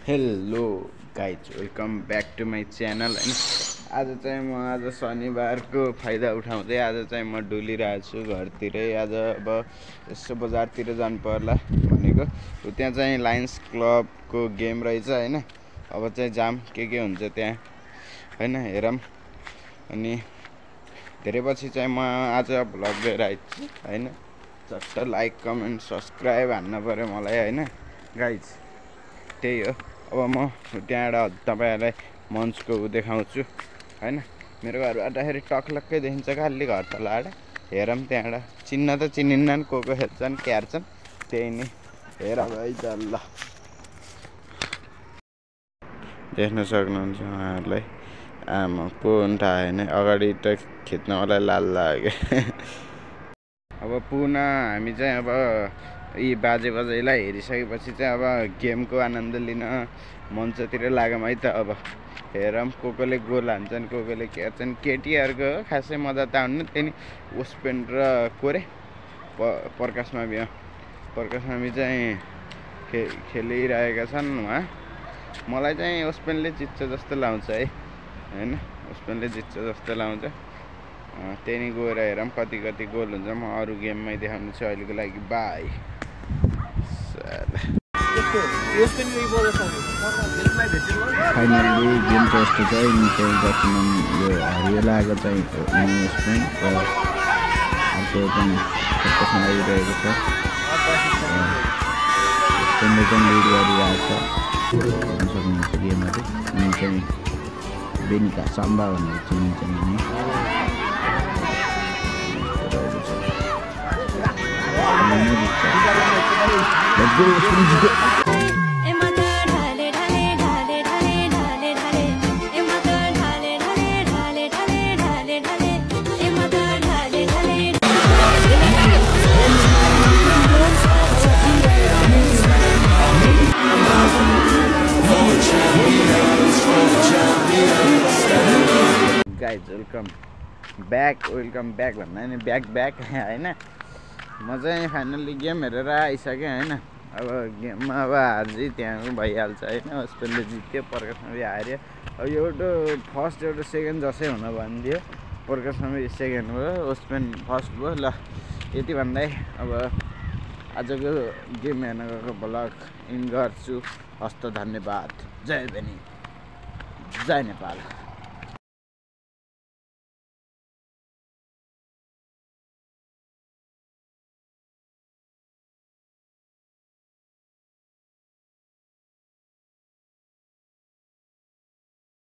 Hello guys, welcome back to my channel. होइन आज चाहिँ म आज शनिबारको फाइदा उठाउँदै आज चाहिँ म डुलिरहेको छु घरतिरै। आज अब यसो बजारतिर जानु पर्ला भनेको। त्यहाँ चाहिँ लायन्स क्लबको गेम रहेछ होइन। अब चाहिँ जाम के हुन्छ त्यहाँ होइन, हेरौँ। अनि धेरै पछि चाहिँ म आज भ्लग लिएर आइछु होइन। चट्ट लाइक कमेन्ट सब्सक्राइब हान्न पऱ्यो मलाई होइन गाइज, त्यही हो। अब म त्यहाँबाट तपाईँहरूलाई मञ्चको देखाउँछु होइन। मेरो घरबाटखेरि टक्लक्कै देखिन्छ खालि घर तलबाट। हेरौँ त्यहाँबाट चिन्न त चिनिन्नन्, को हेर्छन् क्यार्छन्, त्यही नै हेर भाइ ल देख्न सक्नुहुन्छ उहाँहरूलाई। आमा पुन्टा होइन, अगाडि त खिच्न मलाई लाल लाग्यो। अब पुनः हामी चाहिँ अब यी बाजेलाई हेरिसकेपछि चाहिँ अब गेमको आनन्द लिन मञ्चतिर लाग्यौँ है त। अब हेरौँ कोले गोल हान्छन्, कोले खेर्छन्। केटीहरूको खासै मजा त आउनु, त्यही ओस्पेन र कोरे प्रकाश मामी चाहिँ खेलिरहेका छन् उहाँ। मलाई चाहिँ ओस्पेनले जित्छ जस्तो लाउँछ है होइन, ओस्पेनले जित्छ जस्तो लाउँछ। त्यही नै गएर हेरौँ कति गोल हुन्छ। म अरू गेममै देखाउनु छु अहिलेको लागि। बाई। फाइनली गेमको यस्तो चाहिँ यो हरियो लागेको चाहिँ ओस्पेन र अर्को चाहिँ फोकसमा आइरहेको छ। ओस्पेनले चाहिँ लिड गरिरहेको छ, हेर्न सक्नुहुन्छ गेमहरू। अनि चाहिँ बेनिका साम्बा भनेर चिनिन्छ नि। गाइज वेलकम ब्याक भन्दा नि ब्याक होइन। म चाहिँ फाइनल्ली गेम हेरेर आइसकेँ होइन। अब गेममा अब हार चाहिँ त्यहाँ भइहाल्छ होइन। ओस्पेनले जित्यो, प्रकाशमावि हार्यो। अब एउटा फर्स्ट एउटा सेकेन्ड जसै हुन भनिदियो। प्रकाशमावि सेकेन्ड भयो, ओस्पेन फर्स्ट भयो। ल यति भन्दै अब आजको गेम हेर्न गएको भ्लग इन गर्छु। हस्त धन्यवाद। जय बेनी, जय नेपाल।